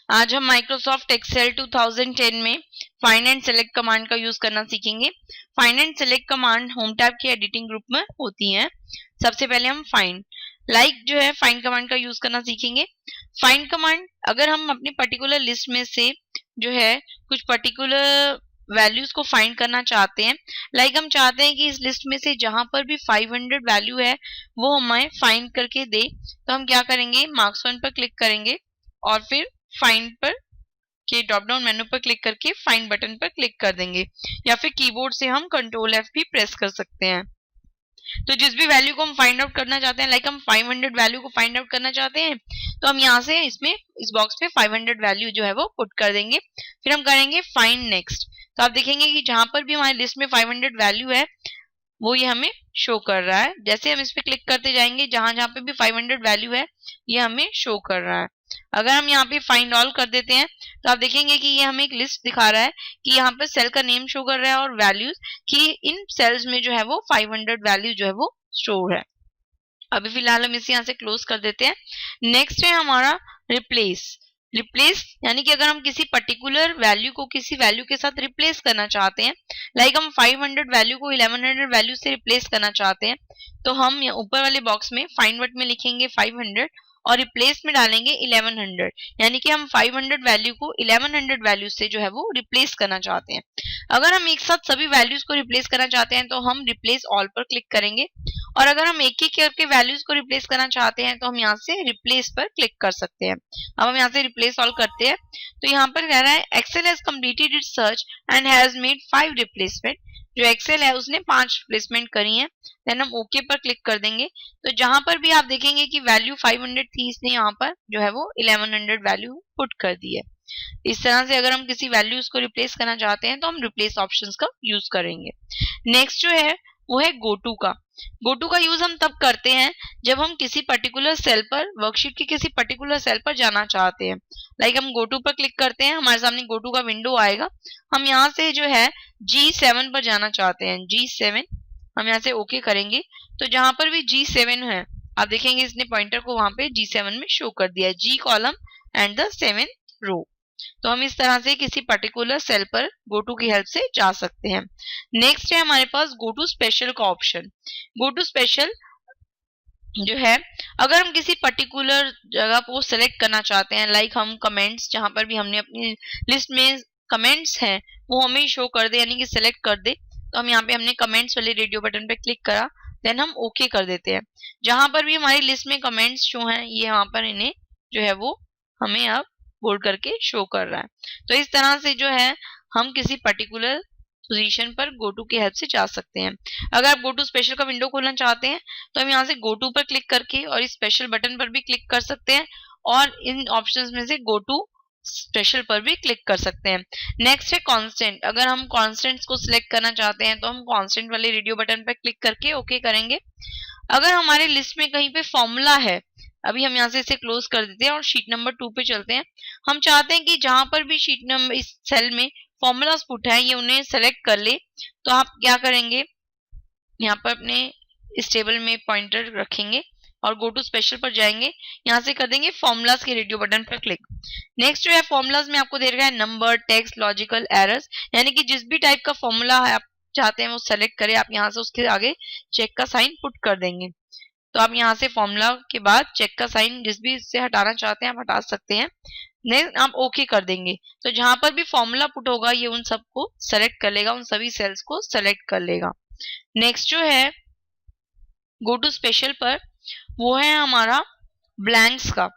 आज हम Microsoft Excel 2010 में फाइंड एंड सेलेक्ट कमांड का यूज करना सीखेंगे। Find and select command home tab की एडिटिंग ग्रुप में होती हैं। सबसे पहले हम फाइंड जो है फाइंड कमांड का यूज करना सीखेंगे। फाइंड कमांड अगर हम अपनी पर्टिकुलर लिस्ट में से जो है कुछ पर्टिकुलर वैल्यूज को फाइंड करना चाहते हैं, हम चाहते हैं कि इस लिस्ट में से जहां पर भी 500 वैल्यू है वो हमें फाइंड करके दे, तो हम क्या करेंगे, मार्क्स वन पर क्लिक करेंगे और फिर फाइंड पर के ड्रॉप डाउन मेनू पर क्लिक करके फाइंड बटन पर क्लिक कर देंगे, या फिर कीबोर्ड से हम कंट्रोल F भी प्रेस कर सकते हैं। तो जिस भी वैल्यू को हम फाइंड आउट करना चाहते हैं, हम 500 वैल्यू को फाइंड आउट करना चाहते हैं, तो हम यहाँ से इस बॉक्स पे 500 वैल्यू जो है वो पुट कर देंगे। फिर हम करेंगे फाइंड नेक्स्ट। तो आप देखेंगे कि जहां पर भी हमारी लिस्ट में 500 वैल्यू है वो ये हमें शो कर रहा है। जैसे हम इस पे क्लिक करते जाएंगे, जहां जहां पे भी 500 वैल्यू है ये हमें शो कर रहा है। अगर हम यहाँ पे फाइंड ऑल कर देते हैं तो आप देखेंगे कि ये हमें एक लिस्ट दिखा रहा है कि यहाँ पर सेल का नेम शो कर रहा है और वैल्यूज कि इन सेल्स में जो है वो 500 वैल्यू जो है वो स्टोर है। अभी फिलहाल हम इसे यहाँ से क्लोज कर देते हैं। नेक्स्ट है हमारा रिप्लेस यानी कि अगर हम किसी पर्टिकुलर वैल्यू को किसी वैल्यू के साथ रिप्लेस करना चाहते हैं, हम 500 वैल्यू को 1100 वैल्यू से रिप्लेस करना चाहते हैं, तो हम ऊपर वाले बॉक्स में फाइंड वर्ड में लिखेंगे 500 और रिप्लेस में डालेंगे 1100, यानी कि हम 500 वैल्यू को 1100 वैल्यू से जो है वो रिप्लेस करना चाहते हैं। अगर हम एक साथ सभी वैल्यूज को रिप्लेस करना चाहते हैं तो हम रिप्लेस ऑल पर क्लिक करेंगे, और अगर हम एक एक करके वैल्यूज को रिप्लेस करना चाहते हैं तो हम यहाँ से रिप्लेस पर क्लिक कर सकते हैं। अब हम यहाँ से रिप्लेस ऑल करते हैं तो यहाँ पर कह रहा है Excel has completed its search and has made 5 replacement. जो एक्सेल है उसने 5 रिप्लेसमेंट करी हैं। देन हम ओके पर क्लिक कर देंगे। तो जहां पर भी आप देखेंगे कि वैल्यू 500 थी, इसने यहाँ पर जो है वो 1100 वैल्यू पुट कर दी है। इस तरह से अगर हम किसी वैल्यूज को रिप्लेस करना चाहते हैं तो हम रिप्लेस ऑप्शंस का यूज करेंगे। नेक्स्ट जो है वो है गोटू का यूज हम तब करते हैं जब हम किसी पर्टिकुलर सेल पर, वर्कशीट के किसी पर्टिकुलर सेल पर जाना चाहते हैं। हम गोटू पर क्लिक करते हैं, हमारे सामने गोटू का विंडो आएगा। हम यहाँ से जो है G7 पर जाना चाहते हैं, G7 हम यहाँ से ओके करेंगे। तो जहां पर भी G7 है आप देखेंगे इसने पॉइंटर को वहां पे G7 में शो कर दिया है, G column and the 7th रो। तो हम इस तरह से किसी पर्टिकुलर सेल पर गोटू की हेल्प से जा सकते हैं। नेक्स्ट है हमारे पास गोटू स्पेशल का ऑप्शन। गोटू स्पेशल जो है अगर हम किसी पर्टिकुलर जगह को सिलेक्ट करना चाहते हैं, हम कमेंट्स, जहां पर भी हमने अपनी लिस्ट में कमेंट्स हैं वो हमें शो कर दे, यानी कि सिलेक्ट कर दे, तो हम यहाँ पे हमने कमेंट्स वाले रेडियो बटन पे क्लिक करा, देन हम ओके कर देते हैं। जहां पर भी हमारी लिस्ट में कमेंट्स शो हैं ये यहाँ पर इन्हें जो है वो हमें अब बोल्ड करके शो कर रहा है। तो इस तरह से जो है हम किसी पर्टिकुलर पोजीशन पर गोटू की हेल्प से जा सकते हैं। अगर आप गोटू स्पेशल का विंडो खोलना चाहते हैं तो हम यहाँ से गोटू पर क्लिक करके और इस स्पेशल बटन पर भी क्लिक कर सकते हैं, और इन ऑप्शंस में से गोटू स्पेशल पर भी क्लिक कर सकते हैं। नेक्स्ट है कांस्टेंट। अगर हम कांस्टेंट्स को सिलेक्ट करना चाहते हैं तो हम कांस्टेंट वाले रेडियो बटन पर क्लिक करके ओके करेंगे। अगर हमारे लिस्ट में कहीं पे फॉर्मूला है, अभी हम यहाँ से इसे क्लोज कर देते हैं और शीट नंबर 2 पे चलते हैं। हम चाहते हैं कि जहां पर भी शीट नंबर इस सेल में फॉर्मूलाज पुट है ये उन्हें सेलेक्ट कर ले, तो आप क्या करेंगे, यहाँ पर अपने इस टेबल में पॉइंटर रखेंगे और गो टू स्पेशल पर जाएंगे, यहाँ से कर देंगे फॉर्मूलाज के रेडियो बटन पर क्लिक। नेक्स्ट जो है फॉर्मूलाज में आपको दे रखा है नंबर, टेक्स्ट, लॉजिकल, एरर्स, यानी कि जिस भी टाइप का फॉर्मूला है आप चाहते हैं वो सेलेक्ट करें, आप यहाँ से उसके आगे चेक का साइन पुट कर देंगे। तो आप यहाँ से फॉर्मूला के बाद चेक का साइन जिस भी इससे हटाना चाहते हैं आप हटा सकते हैं। नेक्स्ट आप ओके कर देंगे। तो जहां पर भी फॉर्मूला पुट होगा ये उन सबको सेलेक्ट कर लेगा, उन सभी सेल्स को सेलेक्ट कर लेगा। नेक्स्ट जो है गो टू स्पेशल पर वो है हमारा ब्लैंक्स का।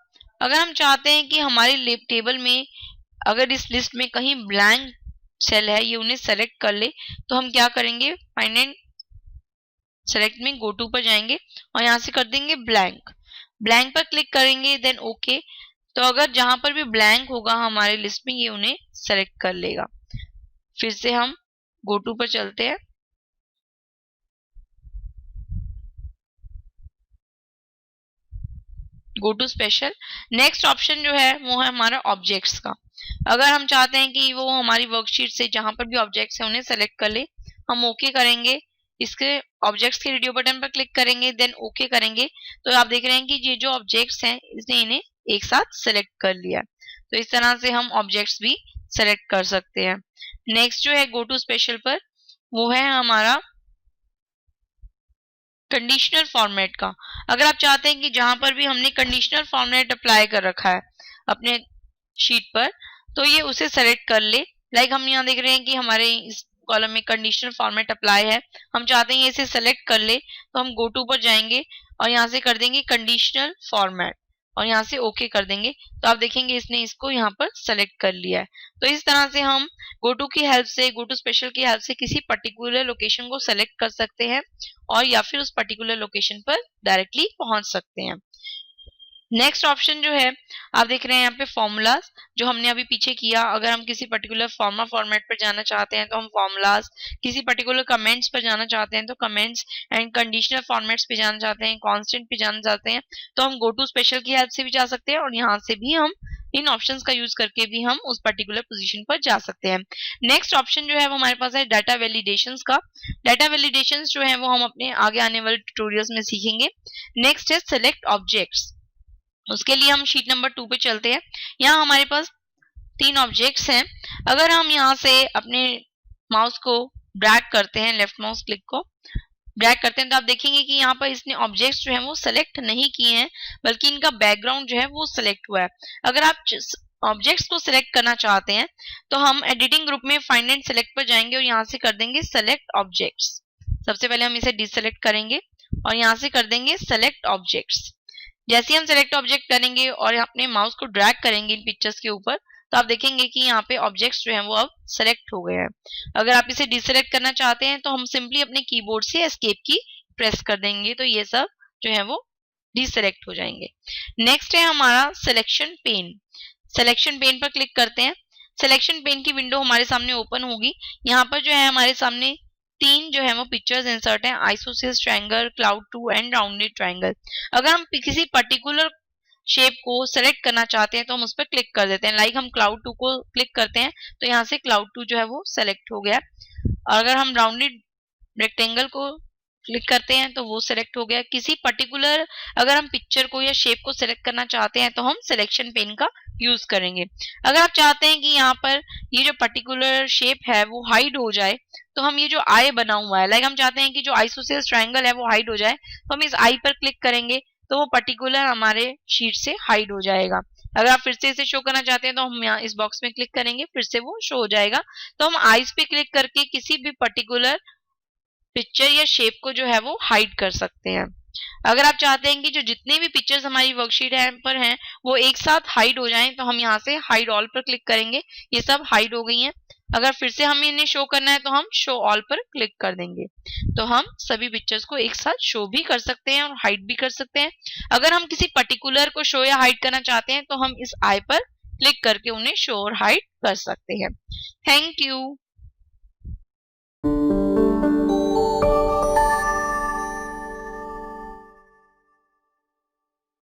अगर हम चाहते हैं कि हमारी टेबल में अगर इस लिस्ट में कहीं ब्लैंक सेल है ये उन्हें सेलेक्ट कर ले, तो हम क्या करेंगे, फाइंड एंड सेलेक्ट में गो टू पर जाएंगे और यहाँ से कर देंगे ब्लैंक पर क्लिक करेंगे, देन ओके। तो अगर जहां पर भी ब्लैंक होगा हमारे लिस्ट में ये उन्हें सेलेक्ट कर लेगा। फिर से हम गो टू पर चलते हैं। Go to special. Next option जो है वो है हमारा ऑब्जेक्ट्स का। अगर हम चाहते हैं कि वो हमारी वर्कशीट से जहां पर भी ऑब्जेक्ट्स है उन्हें सेलेक्ट कर ले, हम ओके करेंगे, इसके ऑब्जेक्ट्स के रेडियो बटन पर क्लिक करेंगे, देन ओके करेंगे। तो आप देख रहे हैं कि ये जो ऑब्जेक्ट्स हैं इसने इन्हें एक साथ सेलेक्ट कर लिया। तो इस तरह से हम ऑब्जेक्ट्स भी सेलेक्ट कर सकते हैं। नेक्स्ट जो है गो टू स्पेशल पर, वो है हमारा कंडीशनल फॉर्मेट का। अगर आप चाहते हैं कि जहां पर भी हमने कंडीशनल फॉर्मेट अप्लाई कर रखा है अपने शीट पर, तो ये उसे सेलेक्ट कर ले। लाइक हम यहाँ देख रहे हैं कि हमारे इस कॉलम में कंडीशनल फॉर्मेट अप्लाई है, हम चाहते हैं इसे सेलेक्ट कर ले, तो हम गो टू पर जाएंगे और यहाँ से कर देंगे कंडीशनल फॉर्मेट और यहाँ से ओके कर देंगे। तो आप देखेंगे इसने इसको यहाँ पर सेलेक्ट कर लिया है। तो इस तरह से हम गो टू की हेल्प से, गो टू स्पेशल की हेल्प से किसी पर्टिकुलर लोकेशन को सेलेक्ट कर सकते हैं और या फिर उस पर्टिकुलर लोकेशन पर डायरेक्टली पहुंच सकते हैं। नेक्स्ट ऑप्शन जो है आप देख रहे हैं यहाँ पे फॉर्मूलाज, जो हमने अभी पीछे किया। अगर हम किसी पर्टिकुलर फॉर्मा फॉर्मेट पर जाना चाहते हैं तो हम फॉर्मूलाज, किसी पर्टिकुलर कमेंट्स पर जाना चाहते हैं तो कमेंट्स, एंड कंडीशनल फॉर्मेट्स पे जाना चाहते हैं, कांस्टेंट पे जाना चाहते हैं तो हम गो टू स्पेशल की हेल्प से भी जा सकते हैं और यहाँ से भी हम इन ऑप्शंस का यूज करके भी हम उस पर्टिकुलर पोजीशन पर जा सकते हैं। नेक्स्ट ऑप्शन जो है वो हमारे पास है डाटा वैलिडेशंस का। डाटा वैलिडेशंस जो है वो हम अपने आगे आने वाले ट्यूटोरियल्स में सीखेंगे। नेक्स्ट है सिलेक्ट ऑब्जेक्ट्स। उसके लिए हम शीट नंबर 2 पे चलते हैं। यहाँ हमारे पास 3 ऑब्जेक्ट्स हैं। अगर हम यहाँ से अपने माउस को ड्रैग करते हैं, लेफ्ट माउस क्लिक को ड्रैग करते हैं, तो आप देखेंगे कि यहाँ पर इसने ऑब्जेक्ट्स जो हैं वो सेलेक्ट नहीं किए हैं, बल्कि इनका बैकग्राउंड जो है वो सेलेक्ट हुआ है। अगर आप ऑब्जेक्ट्स को सिलेक्ट करना चाहते हैं तो हम एडिटिंग ग्रुप में फाइंड एंड सेलेक्ट पर जाएंगे और यहाँ से कर देंगे सेलेक्ट ऑब्जेक्ट्स। सबसे पहले हम इसे डिसेलेक्ट करेंगे और यहाँ से कर देंगे सेलेक्ट ऑब्जेक्ट्स। जैसे हम सेलेक्ट ऑब्जेक्ट करेंगे और अपने माउस को ड्रैग करेंगे इन पिक्चर्स के ऊपर, तो आप देखेंगे कि यहाँ पे ऑब्जेक्ट्स जो हैं वो अब सेलेक्ट हो गए हैं। अगर आप इसे डिसेलेक्ट करना चाहते हैं तो हम सिंपली अपने कीबोर्ड से एस्केप की प्रेस कर देंगे, तो ये सब जो है वो डिसेलेक्ट हो जाएंगे। नेक्स्ट है हमारा सिलेक्शन पेन। सिलेक्शन पेन पर क्लिक करते हैं। सिलेक्शन पेन की विंडो हमारे सामने ओपन होगी। यहाँ पर जो है हमारे सामने 3 जो है वो पिक्चर्स इंसर्ट है, isosceles triangle, cloud 2 and rounded triangle. अगर हम किसी पर्टिकुलर शेप को सेलेक्ट करना चाहते हैं तो हम उस पर क्लिक कर देते हैं। लाइक हम क्लाउड 2 को क्लिक करते हैं तो यहाँ से क्लाउड 2 जो है वो सेलेक्ट हो गया। और अगर हम राउंडेड रेक्टेंगल को क्लिक करते हैं तो वो सिलेक्ट हो गया। किसी पर्टिकुलर अगर हम पिक्चर को या शेप को सिलेक्ट करना चाहते हैं तो हम सिलेक्शन पेन का यूज करेंगे। अगर आप चाहते हैं कि यहाँ पर ये जो पर्टिकुलर शेप है वो हाइड हो जाए, तो हम ये जो आई बना हुआ है, लाइक हम चाहते हैं कि जो आइसोसेलेस ट्रायंगल है वो हाइड हो जाए, तो हम इस आई पर क्लिक करेंगे तो वो पर्टिकुलर हमारे शीट से हाइड हो जाएगा। अगर आप फिर से इसे शो करना चाहते हैं तो हम यहाँ इस बॉक्स में क्लिक करेंगे, फिर से वो शो हो जाएगा। तो हम आईज पे क्लिक करके किसी भी पर्टिकुलर पिक्चर या शेप को जो है वो हाइड कर सकते हैं। अगर आप चाहते हैं कि जो जितने भी पिक्चर्स हमारी वर्कशीट पर हैं वो एक साथ हाइड हो जाएं, तो हम यहाँ से हाइड ऑल पर क्लिक करेंगे, ये सब हाइड हो गई हैं। अगर फिर से हमें इन्हें शो करना है तो हम शो ऑल पर क्लिक कर देंगे, तो हम सभी पिक्चर्स को एक साथ शो भी कर सकते हैं और हाइड भी कर सकते हैं। अगर हम किसी पर्टिकुलर को शो या हाइड करना चाहते हैं तो हम इस आई पर क्लिक करके उन्हें शो और हाइड कर सकते हैं। Thank you.